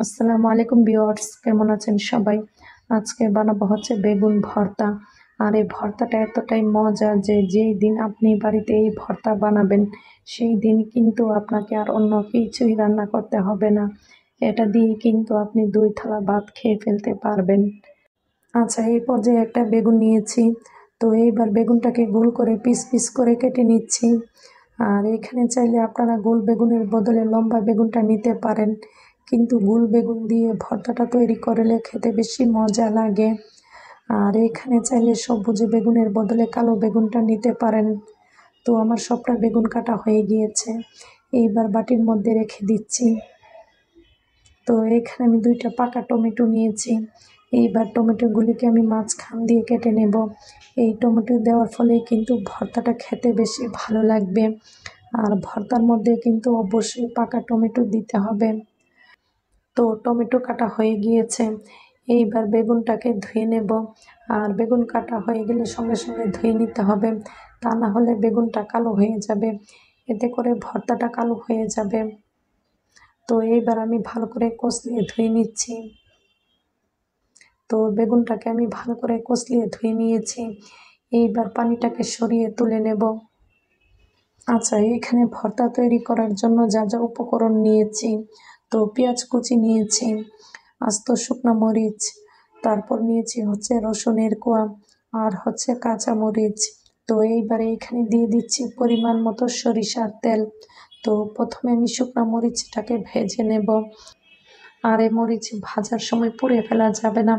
আসসালামু আলাইকুম ভিউয়ার্স, কেমন আছেন সবাই? আজকে বানাবো হচ্ছে বেগুন ভর্তা। আর এই ভর্তাটা এতটাই মজা যে যেই দিন আপনি বাড়িতে এই ভর্তা বানাবেন সেই দিন কিন্তু আপনাকে আর অন্য কিছুই রান্না করতে হবে না। এটা দিয়ে কিন্তু আপনি 2 থালা ভাত খেয়ে ফেলতে পারবেন। আচ্ছা, এই পর্যায়ে একটা বেগুন নিয়েছি। তো এইবার বেগুনটাকে গোল করে পিস পিস করে কেটে নিচ্ছি। আর এখানে চাইলে আপনারা গোল বেগুনের বদলে লম্বা বেগুনটা নিতে পারেন, কিন্তু গোল বেগুন দিয়ে ভর্তাটা তৈরি করলে খেতে বেশি মজা লাগে। আর এখানে চাইলে সবুজ বেগুনের বদলে কালো বেগুনটা নিতে পারেন। তো আমার সবটা বেগুন কাটা হয়ে গিয়েছে, এইবার বাটির মধ্যে রেখে দিচ্ছি। তো এখানে আমি 2টা পাকা টমেটো নিয়েছি। এইবার টমেটোগুলিকে আমি মাঝখান দিয়ে কেটে নেব। এই টমেটো দেওয়ার ফলে কিন্তু ভর্তাটা খেতে বেশি ভালো লাগবে। আর ভর্তার মধ্যে কিন্তু অবশ্যই পাকা টমেটো দিতে হবে। তো টমেটো কাটা হয়ে গিয়েছে, এইবার বেগুনটাকে ধুয়ে নেব। আর বেগুন কাটা হয়ে গেলে সঙ্গে সঙ্গে ধুয়ে নিতে হবে, তা না হলে বেগুনটা কালো হয়ে যাবে, এতে করে ভর্তাটা কালো হয়ে যাবে। তো এইবার আমি ভালো করে কষলিয়ে ধুয়ে নিচ্ছি। তো বেগুনটাকে আমি ভালো করে কষলিয়ে ধুয়ে নিয়েছি, এইবার পানিটাকে সরিয়ে তুলে নেব। আচ্ছা, এখানে ভর্তা তৈরি করার জন্য যা যা উপকরণ নিয়েছি, তো পেঁয়াজ কুচি নিয়েছি, আস্ত শুকনো মরিচ, তারপর নিয়েছি হচ্ছে রসুনের কোয়া, আর হচ্ছে কাঁচা মরিচ। তো এইবারে এখানে দিয়ে দিচ্ছি পরিমাণ মতো সরিষার তেল। তো প্রথমে আমি শুকনো মরিচটাকে ভেজে নেব। আর এই মরিচ ভাজার সময় পুড়ে ফেলা যাবে না,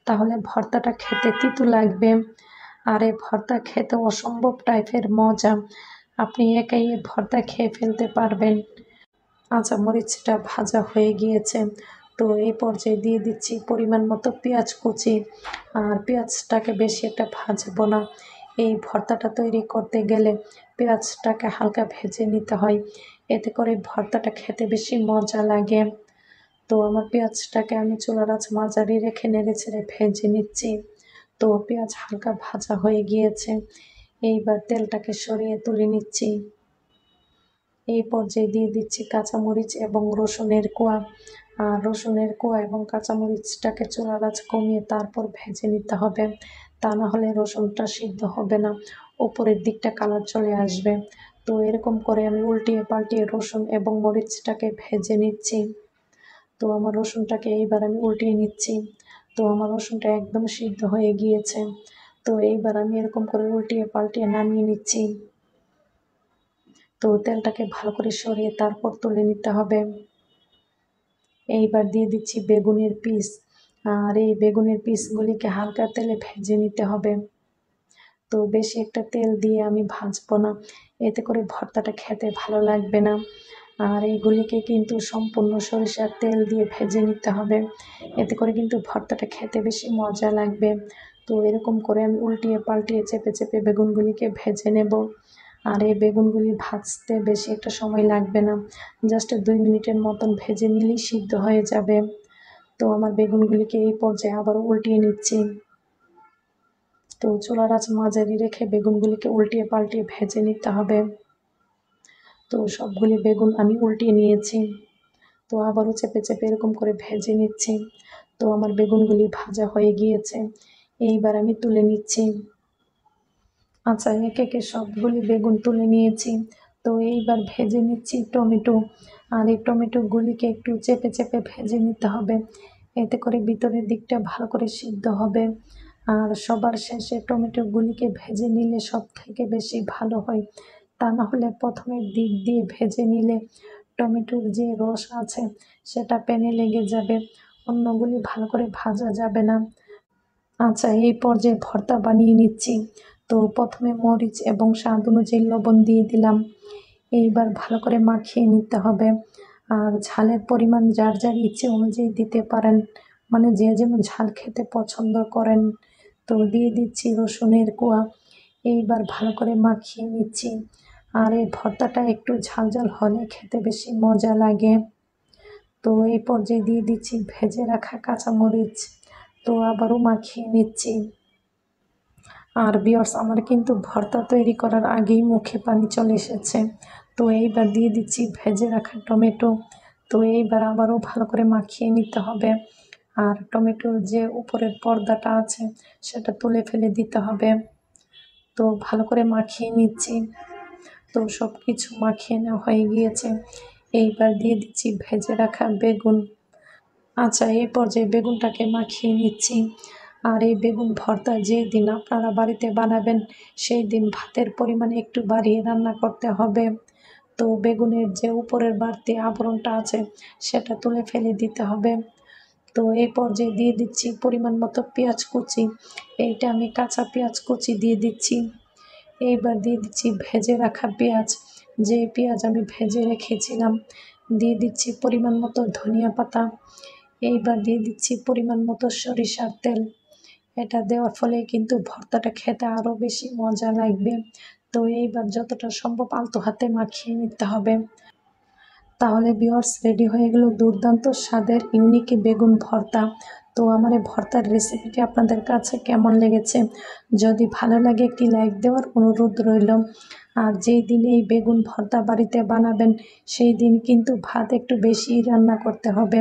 তাহলে ভর্তাটা খেতে তিতো লাগবে। আর এই ভর্তা খেতে অসম্ভব টাইপের মজা, আপনি একাই এই ভর্তা খেয়ে ফেলতে পারবেন। আচ্ছা, মরিচটা ভাজা হয়ে গিয়েছে। তো এই পর্যায়ে দিয়ে দিচ্ছি পরিমাণ মতো পেঁয়াজ কুচি। আর পেঁয়াজটাকে বেশি একটা ভাজবো না, এই ভর্তাটা তৈরি করতে গেলে পেঁয়াজটাকে হালকা ভেজে নিতে হয়, এতে করে ভর্তাটা খেতে বেশি মজা লাগে। তো আমার পেঁয়াজটাকে আমি চুলার আঁচ মাঝারি রেখে নেড়ে ছেড়ে ভেজে নিচ্ছি। তো পেঁয়াজ হালকা ভাজা হয়ে গিয়েছে, এইবার তেলটাকে সরিয়ে তুলে নিচ্ছি। এই পর্যায়ে দিয়ে দিচ্ছি কাঁচামরিচ এবং রসুনের কোয়া। আর রসুনের কোয়া এবং কাঁচামরিচটাকে চুলার আঁচ কমিয়ে তারপর ভেজে নিতে হবে, তা না হলে রসুনটা সিদ্ধ হবে না, উপরের দিকটা কালার চলে আসবে। তো এরকম করে আমি উল্টিয়ে পাল্টিয়ে রসুন এবং মরিচটাকে ভেজে নিচ্ছি। তো আমার রসুনটাকে এইবার আমি উল্টিয়ে নিচ্ছি। তো আমার রসুনটা একদম সিদ্ধ হয়ে গিয়েছে। তো এইবার আমি এরকম করে উল্টিয়ে পাল্টিয়ে নামিয়ে নিচ্ছি। তো তেলটাকে ভালো করে সরিয়ে তারপর তুলে নিতে হবে। এইবার দিয়ে দিচ্ছি বেগুনের পিস। আর এই বেগুনের পিসগুলিকে হালকা তেলে ভেজে নিতে হবে। তো বেশি একটা তেল দিয়ে আমি ভাজবো না, এতে করে ভর্তাটা খেতে ভালো লাগবে না। আর এইগুলিকে কিন্তু সম্পূর্ণ সরিষার তেল দিয়ে ভেজে নিতে হবে, এতে করে কিন্তু ভর্তাটা খেতে বেশি মজা লাগবে। তো এরকম করে আমি উল্টিয়ে পাল্টিয়ে চেপে চেপে বেগুনগুলিকে ভেজে নেব। আর এই বেগুনগুলি ভাজতে বেশি একটা সময় লাগবে না, জাস্ট 2 মিনিটের মতন ভেজে নিলেই সিদ্ধ হয়ে যাবে। তো আমার বেগুনগুলিকে এই পর্যায়ে আবারও উল্টিয়ে নিচ্ছি। তো চুলার আঁচ মাঝারি রেখে বেগুনগুলিকে উল্টিয়ে পাল্টিয়ে ভেজে নিতে হবে। তো সবগুলি বেগুন আমি উল্টিয়ে নিয়েছি। তো আবারও চেপে চেপে এরকম করে ভেজে নিচ্ছি। তো আমার বেগুনগুলি ভাজা হয়ে গিয়েছে, এইবার আমি তুলে নিচ্ছি। আচ্ছা, একে একে সবগুলি বেগুন তুলে নিয়েছি। তো এইবার ভেজে নিচ্ছি টমেটো। আর এই টমেটোগুলিকে একটু চেপে চেপে ভেজে নিতে হবে, এতে করে ভিতরের দিকটা ভালো করে সিদ্ধ হবে। আর সবার শেষে টমেটোগুলিকে ভেজে নিলে সব থেকে বেশি ভালো হয়, তা না হলে প্রথমের দিক দিয়ে ভেজে নিলে টমেটোর যে রস আছে সেটা প্যানে লেগে যাবে, অন্যগুলি ভালো করে ভাজা যাবে না। আচ্ছা, এই পর্যায়ে ভর্তা বানিয়ে নিচ্ছি। তো প্রথমে মরিচ এবং স্বাদ অনুযায়ী লবণ দিয়ে দিলাম, এইবার ভালো করে মাখিয়ে নিতে হবে। আর ঝালের পরিমাণ যার যার ইচ্ছে অনুযায়ী দিতে পারেন, মানে যে যেমন ঝাল খেতে পছন্দ করেন। তো দিয়ে দিচ্ছি রসুনের কোয়া, এইবার ভালো করে মাখিয়ে নিচ্ছি। আর এই ভর্তাটা একটু ঝাল ঝাল হলে খেতে বেশি মজা লাগে। তো এই পর্যায়ে দিয়ে দিচ্ছি ভেজে রাখা কাঁচামরিচ। তো আবারও মাখিয়ে নিচ্ছি। আর ভিউয়ার্স, আমার কিন্তু ভর্তা তৈরি করার আগেই মুখে পানি চলে এসেছে। তো এইবার দিয়ে দিচ্ছি ভেজে রাখা টমেটো। তো তো এইবার আবারও ভালো করে মাখিয়ে নিতে হবে। আর টমেটোর যে উপরের পর্দাটা আছে সেটা তুলে ফেলে দিতে হবে। তো ভালো করে মাখিয়ে নিচ্ছি। তো সব কিছু মাখিয়ে নেওয়া হয়ে গিয়েছে। এইবার দিয়ে দিচ্ছি ভেজে রাখা বেগুন। আচ্ছা, এই পর্যায়ে বেগুনটাকে মাখিয়ে নিচ্ছি। আর এই বেগুন ভর্তা যেদিন আপনারা বাড়িতে বানাবেন সেই দিন ভাতের পরিমাণ একটু বাড়িয়ে রান্না করতে হবে। তো বেগুনের যে উপরের বাড়তি আবরণটা আছে সেটা তুলে ফেলে দিতে হবে। তো এই পর্যায়ে দিয়ে দিচ্ছি পরিমাণ মতো পেঁয়াজ কুচি। এইটা আমি কাঁচা পেঁয়াজ কুচি দিয়ে দিচ্ছি। এইবার দিয়ে দিচ্ছি ভেজে রাখা পেঁয়াজ। যে পেঁয়াজ আমি ভেজে রেখেছিলাম। দিয়ে দিচ্ছি পরিমাণ মতো ধনিয়া পাতা। এইবার দিয়ে দিচ্ছি পরিমাণ মতো সরিষার তেল। এটা দেওয়ার ফলে কিন্তু ভর্তাটা খেতে আরও বেশি মজা লাগবে। তো এইবার যতটা সম্ভব আলতো হাতে মাখিয়ে নিতে হবে। তাহলে ভিউয়ার্স, রেডি হয়ে গেল দুর্দান্ত স্বাদের ইউনিক বেগুন ভর্তা। তো আমার এই ভর্তার রেসিপিটি আপনাদের কাছে কেমন লেগেছে? যদি ভালো লাগে একটি লাইক দেওয়ার অনুরোধ রইল। আর যেই দিন এই বেগুন ভর্তা বাড়িতে বানাবেন সেই দিন কিন্তু ভাত একটু বেশিই রান্না করতে হবে।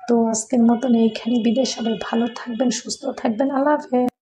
তো আজকের মতন এইখানে বিদায়। সবাই ভালো থাকবেন, সুস্থ থাকবেন। আল্লাহ হাফেজ।